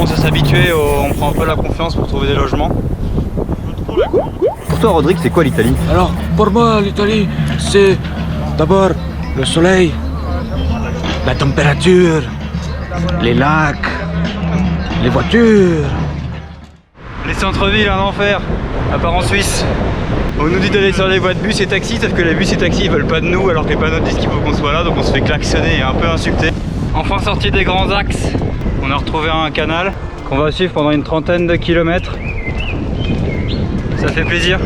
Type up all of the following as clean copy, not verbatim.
commence à s'habituer, on prend un peu la confiance pour trouver des logements. Pour toi, Rodrigue, c'est quoi l'Italie? Alors, pour moi, l'Italie, c'est d'abord le soleil, la température, les lacs, les voitures. Les centres-villes, un enfer, à part en Suisse. On nous dit d'aller sur les voies de bus et taxis, sauf que les bus et taxis ils veulent pas de nous, alors que les panneaux disent qu'il faut qu'on soit là, donc on se fait klaxonner et un peu insulter. Enfin sorti des grands axes, on a retrouvé un canal qu'on va suivre pendant une trentaine de kilomètres. Ça fait plaisir.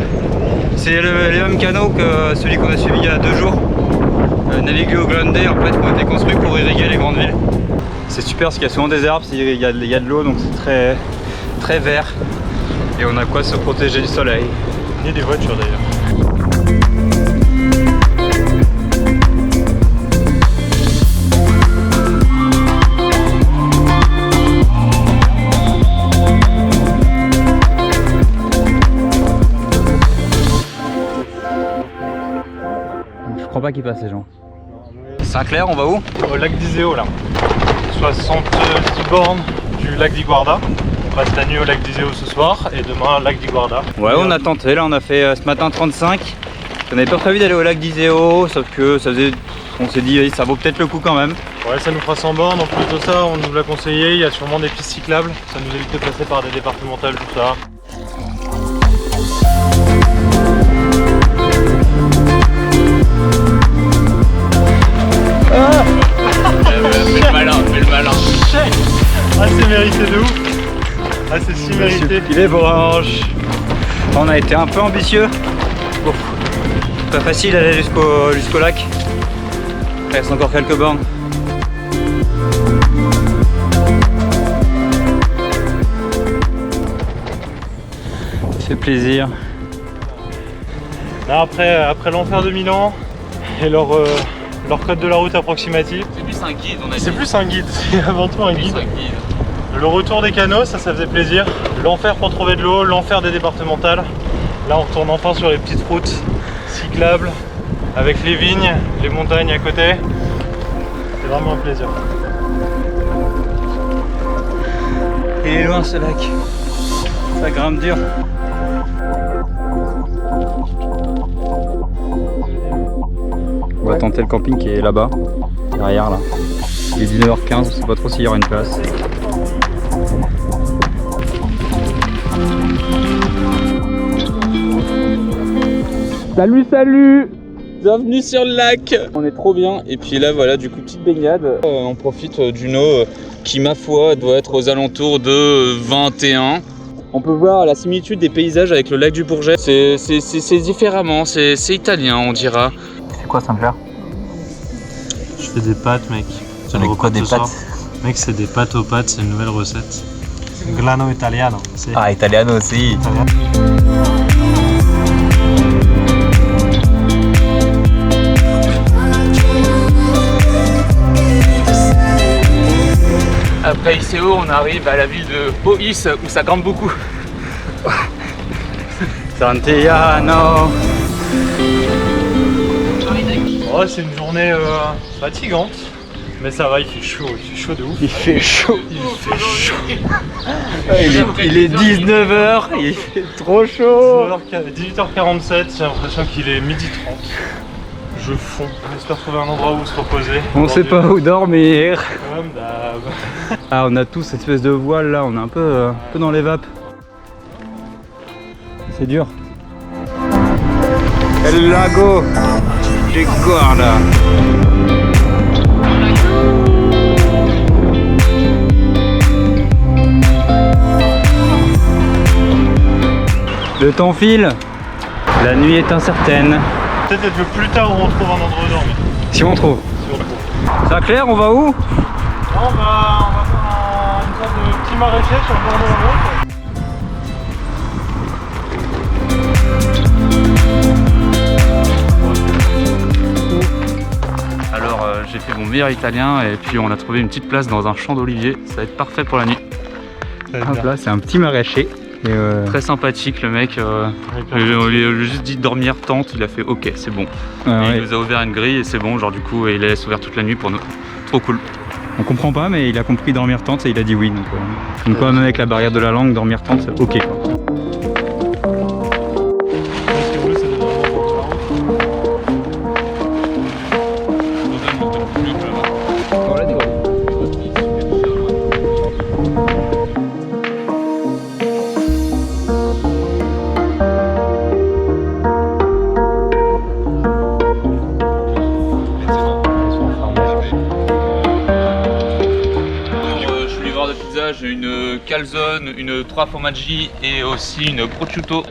C'est les mêmes canaux que celui qu'on a suivi il y a 2 jours. Navigli Grande en fait, qui ont été construits pour irriguer les grandes villes. C'est super parce qu'il y a souvent des arbres, il y a de l'eau, donc c'est très vert. Et on a quoi se protéger du soleil. Il y a des voitures d'ailleurs. Je crois pas qu'ils passent les gens. Saint-Clair, on va où? Au lac d'Iseo là. 70 bornes du lac di Guarda. On passe la nuit au lac d'Iseo ce soir et demain lac di Guarda. Ouais, on a tenté, là on a fait ce matin 35. On n'avait pas prévu d'aller au lac d'Iseo, sauf que ça faisait... On s'est dit ça vaut peut-être le coup quand même. Ouais, ça nous fera 100 bornes, en plus de ça on nous l'a conseillé, il y a sûrement des pistes cyclables, ça nous évite de passer par des départementales, tout ça. Fais le malin, fais le malin. Ah c'est mérité de ouf. Ah c'est si mérité. Il est branche. On a été un peu ambitieux. Ouf. Pas facile d'aller jusqu'au lac. Il reste encore quelques bornes. Ça fait plaisir. Là, après l'enfer de Milan et leur code de la route approximatif. C'est plus un guide, on a dit. C'est plus un guide, c'est avant tout un guide. Le retour des canaux, ça faisait plaisir. L'enfer pour trouver de l'eau, l'enfer des départementales. Là on retourne enfin sur les petites routes cyclables avec les vignes, les montagnes à côté. C'est vraiment un plaisir. Il est loin ce lac. Ça grimpe dur. On va tenter le camping qui est là-bas, derrière là. Il est 19h15, on sait pas trop s'il y aura une place. Salut, salut! Bienvenue sur le lac! On est trop bien. Et puis là, voilà, du coup, petite baignade. On profite d'une eau qui, ma foi, doit être aux alentours de 21. On peut voir la similitude des paysages avec le lac du Bourget. C'est différemment, c'est italien, on dira. C'est quoi Saint-Clair? Je fais des pâtes mec. Avec quoi des pâtes? Mec c'est des pâtes aux pâtes, c'est une nouvelle recette. Grano italiano. Ah, italiano aussi. Après Iseo, on arrive à la ville de Pois où ça grimpe beaucoup. Santillano. Oh, c'est une journée fatigante. Mais ça va, il fait chaud de ouf. Il fait chaud. Il fait chaud. Il est 19h, il fait trop chaud. 18h47, j'ai l'impression qu'il est 12h30. Je fonds. On espère trouver un endroit où se reposer. On sait pas où dormir. Comme d'hab. Ah, on a tous cette espèce de voile là, on est un peu dans les vapes. C'est dur. El lago de Guarda. Le temps file, la nuit est incertaine. Peut-être le plus tard où on trouve un endroit où dormir. Si on trouve. Si on trouve. Saint-Clair, on va où? Là, on va faire une sorte de petit maraîcher sur le bord de la route. Alors j'ai fait mon meilleur italien et puis on a trouvé une petite place dans un champ d'olivier. Ça va être parfait pour la nuit. Hop là, c'est un petit maraîcher. Et Très sympathique le mec. On lui a juste dit de dormir tente, il a fait ok, c'est bon. ouais. Il nous a ouvert une grille et c'est bon, genre du coup il laisse ouvert toute la nuit pour nous. Trop cool. On comprend pas, mais il a compris dormir tente et il a dit oui. Donc quoi, même avec la barrière de la langue, dormir tente, c'est ok quoi. J'ai une calzone, une 3 formaggi et aussi une prosciutto.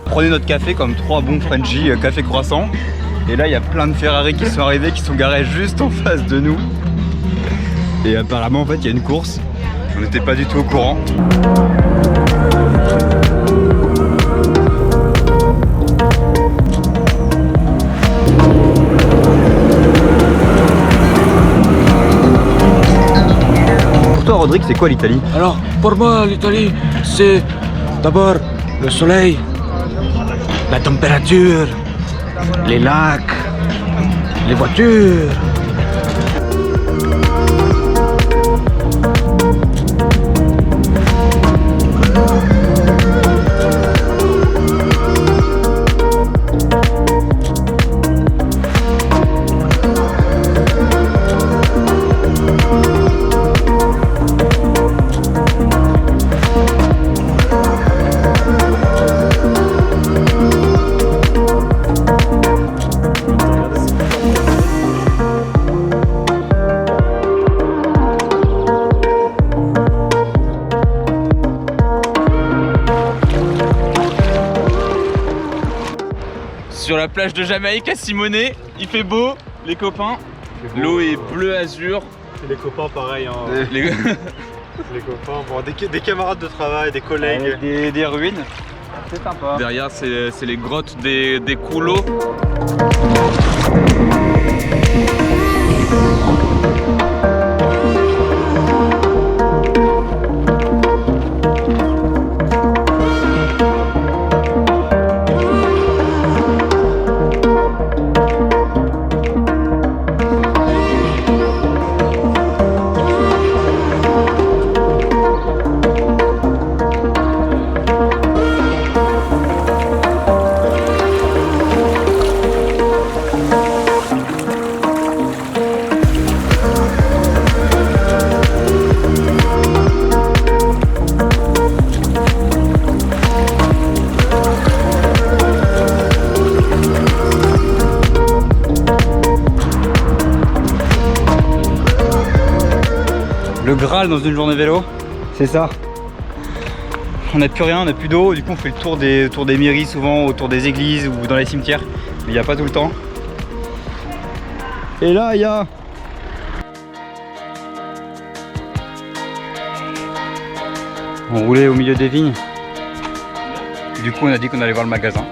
Prenez notre café comme 3 bons Frenchies, café croissant. Et là il y a plein de Ferrari qui sont arrivés, qui sont garés juste en face de nous. Et apparemment en fait il y a une course. On n'était pas du tout au courant. Pour toi Rodrigue, c'est quoi l'Italie? Alors, pour moi, l'Italie, c'est d'abord le soleil, la température, les lacs, les voitures. Sur la plage de Jamaïque à Simone, il fait beau, les copains. L'eau est bleu azur. C'est les copains pareil. Hein. Les... Les copains, bon, des camarades de travail, des collègues. Des ruines. C'est sympa. Derrière, c'est les grottes des Culo. Le Graal dans une journée vélo, c'est ça. On n'a plus rien, on n'a plus d'eau, du coup on fait le tour des mairies souvent, autour des églises ou dans les cimetières, mais il n'y a pas tout le temps. Et là il y a... On roulait au milieu des vignes. Du coup on a dit qu'on allait voir le magasin.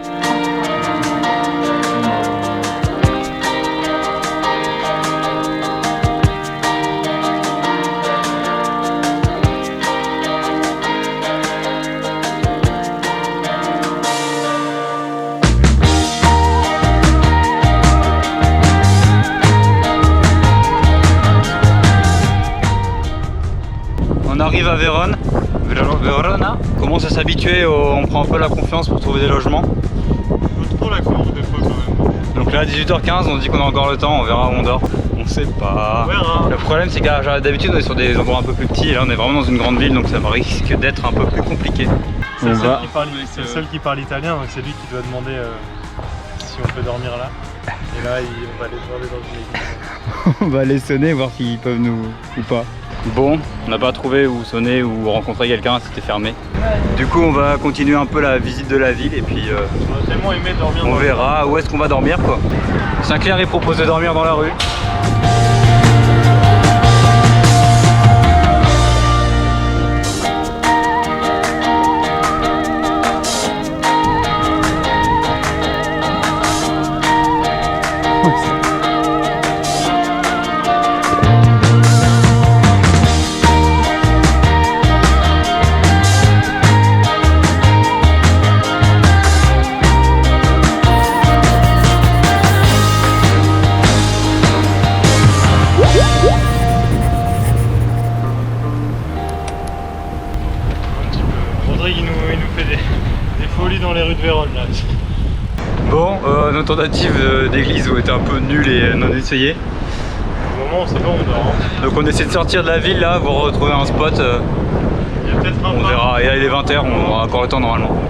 On arrive à Vérone, Verona. On commence à s'habituer, on prend un peu la confiance pour trouver des logements. Faut trop la courbe des fois quand même. Donc là à 18h15 on dit qu'on a encore le temps, on verra où on dort. On sait pas. On verra. Le problème c'est que d'habitude on est sur des endroits un peu plus petits et là on est vraiment dans une grande ville donc ça risque d'être un peu plus compliqué. C'est le seul qui parle italien, donc c'est lui qui doit demander si on peut dormir là. Et là on va aller demander dans une église. On va aller sonner voir s'ils peuvent nous ou pas. Bon, on n'a pas trouvé où sonner ou rencontrer quelqu'un, c'était fermé. Du coup on va continuer un peu la visite de la ville et puis On a tellement aimé dormir on verra où est-ce qu'on va dormir quoi. Sinclair il propose de dormir dans la rue. il nous fait des folies dans les rues de Vérone là. Bon, notre tentative d'église était un peu nulle et non essayée. Au moment où c'est bon, on dort. Hein. Donc on essaie de sortir de la ville là pour retrouver un spot. Il y a peut-être un On bar. verra. Et là il est 20h, on aura encore le temps normalement.